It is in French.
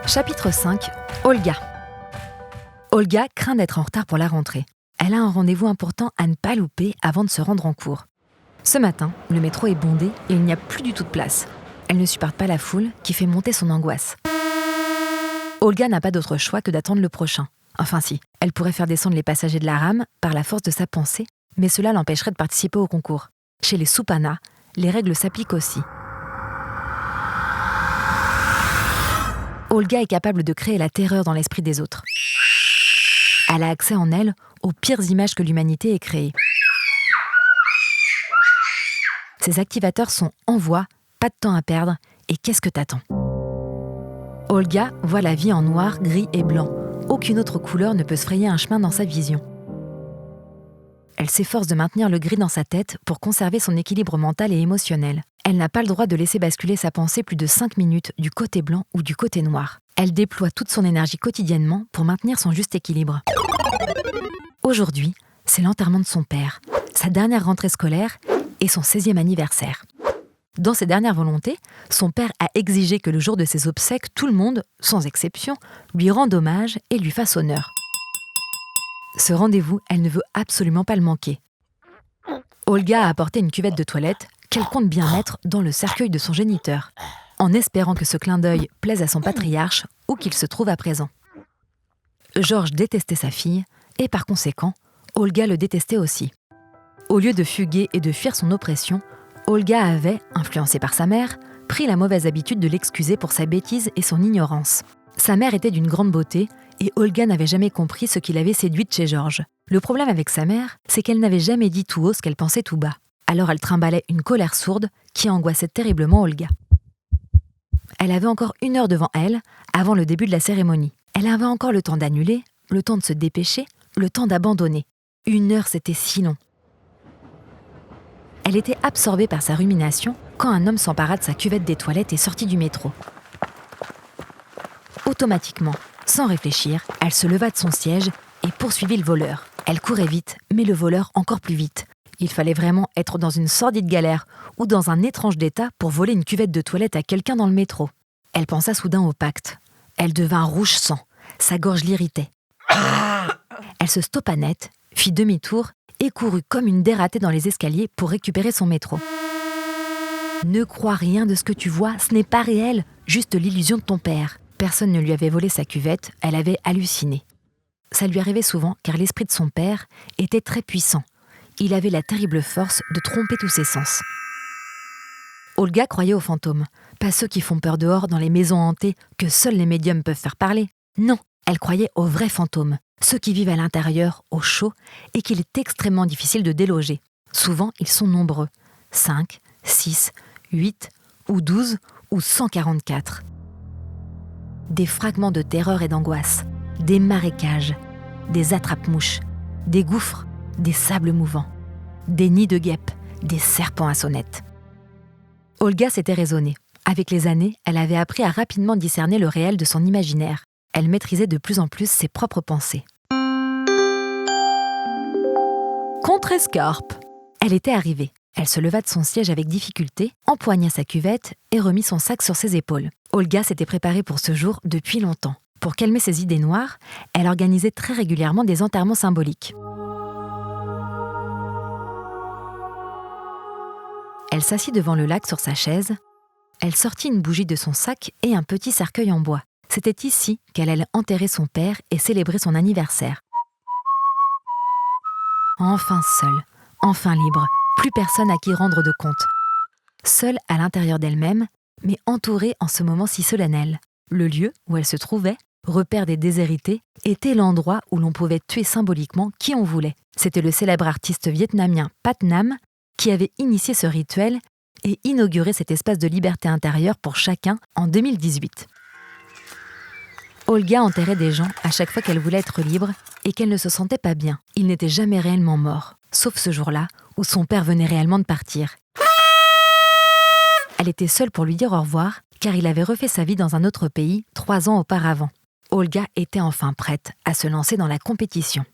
Chapitre 5. Olga. Olga craint d'être en retard pour la rentrée. Elle a un rendez-vous important à ne pas louper avant de se rendre en cours. Ce matin, le métro est bondé et il n'y a plus du tout de place. Elle ne supporte pas la foule qui fait monter son angoisse. Olga n'a pas d'autre choix que d'attendre le prochain. Enfin si, elle pourrait faire descendre les passagers de la rame par la force de sa pensée, mais cela l'empêcherait de participer au concours. Chez les Soupana, les règles s'appliquent aussi. Olga est capable de créer la terreur dans l'esprit des autres. Elle a accès en elle aux pires images que l'humanité ait créées. Ses activateurs sont envoi, pas de temps à perdre et qu'est-ce que t'attends ? Olga voit la vie en noir, gris et blanc. Aucune autre couleur ne peut se frayer un chemin dans sa vision. Elle s'efforce de maintenir le gris dans sa tête pour conserver son équilibre mental et émotionnel. Elle n'a pas le droit de laisser basculer sa pensée plus de 5 minutes du côté blanc ou du côté noir. Elle déploie toute son énergie quotidiennement pour maintenir son juste équilibre. Aujourd'hui, c'est l'enterrement de son père, sa dernière rentrée scolaire et son 16e anniversaire. Dans ses dernières volontés, son père a exigé que le jour de ses obsèques, tout le monde, sans exception, lui rende hommage et lui fasse honneur. Ce rendez-vous, elle ne veut absolument pas le manquer. Olga a apporté une cuvette de toilette qu'elle compte bien mettre dans le cercueil de son géniteur, en espérant que ce clin d'œil plaise à son patriarche où qu'il se trouve à présent. Georges détestait sa fille et par conséquent, Olga le détestait aussi. Au lieu de fuguer et de fuir son oppression, Olga avait, influencée par sa mère, pris la mauvaise habitude de l'excuser pour sa bêtise et son ignorance. Sa mère était d'une grande beauté et Olga n'avait jamais compris ce qui l'avait séduite chez Georges. Le problème avec sa mère, c'est qu'elle n'avait jamais dit tout haut ce qu'elle pensait tout bas. Alors elle trimballait une colère sourde qui angoissait terriblement Olga. Elle avait encore 1 heure devant elle, avant le début de la cérémonie. Elle avait encore le temps d'annuler, le temps de se dépêcher, le temps d'abandonner. 1 heure, c'était si long. Elle était absorbée par sa rumination quand un homme s'empara de sa cuvette des toilettes et sortit du métro. Automatiquement, sans réfléchir, elle se leva de son siège et poursuivit le voleur. Elle courait vite, mais le voleur encore plus vite. Il fallait vraiment être dans une sordide galère ou dans un étrange état pour voler une cuvette de toilette à quelqu'un dans le métro. Elle pensa soudain au pacte. Elle devint rouge sang. Sa gorge l'irritait. Elle se stoppa net, fit demi-tour et courut comme une dératée dans les escaliers pour récupérer son métro. Ne crois rien de ce que tu vois, ce n'est pas réel, juste l'illusion de ton père. Personne ne lui avait volé sa cuvette, elle avait halluciné. Ça lui arrivait souvent car l'esprit de son père était très puissant. Il avait la terrible force de tromper tous ses sens. Olga croyait aux fantômes, pas ceux qui font peur dehors dans les maisons hantées que seuls les médiums peuvent faire parler. Non, elle croyait aux vrais fantômes, ceux qui vivent à l'intérieur, au chaud, et qu'il est extrêmement difficile de déloger. Souvent, ils sont nombreux, 5, 6, 8, ou 12, ou 144. Des fragments de terreur et d'angoisse, des marécages, des attrape-mouches, des gouffres, des sables mouvants, des nids de guêpes, des serpents à sonnettes. Olga s'était raisonnée. Avec les années, elle avait appris à rapidement discerner le réel de son imaginaire. Elle maîtrisait de plus en plus ses propres pensées. Contre-escarpe. Elle était arrivée. Elle se leva de son siège avec difficulté, empoigna sa cuvette et remit son sac sur ses épaules. Olga s'était préparée pour ce jour depuis longtemps. Pour calmer ses idées noires, elle organisait très régulièrement des enterrements symboliques. Elle s'assit devant le lac sur sa chaise. Elle sortit une bougie de son sac et un petit cercueil en bois. C'était ici qu'elle allait enterrer son père et célébrer son anniversaire. Enfin seule, enfin libre, plus personne à qui rendre de compte. Seule à l'intérieur d'elle-même, mais entourée en ce moment si solennel. Le lieu où elle se trouvait, repère des déshérités, était l'endroit où l'on pouvait tuer symboliquement qui on voulait. C'était le célèbre artiste vietnamien Pat Nam qui avait initié ce rituel et inauguré cet espace de liberté intérieure pour chacun en 2018. Olga enterrait des gens à chaque fois qu'elle voulait être libre et qu'elle ne se sentait pas bien. Ils n'étaient jamais réellement morts, sauf ce jour-là où son père venait réellement de partir. Elle était seule pour lui dire au revoir, car il avait refait sa vie dans un autre pays 3 ans auparavant. Olga était enfin prête à se lancer dans la compétition.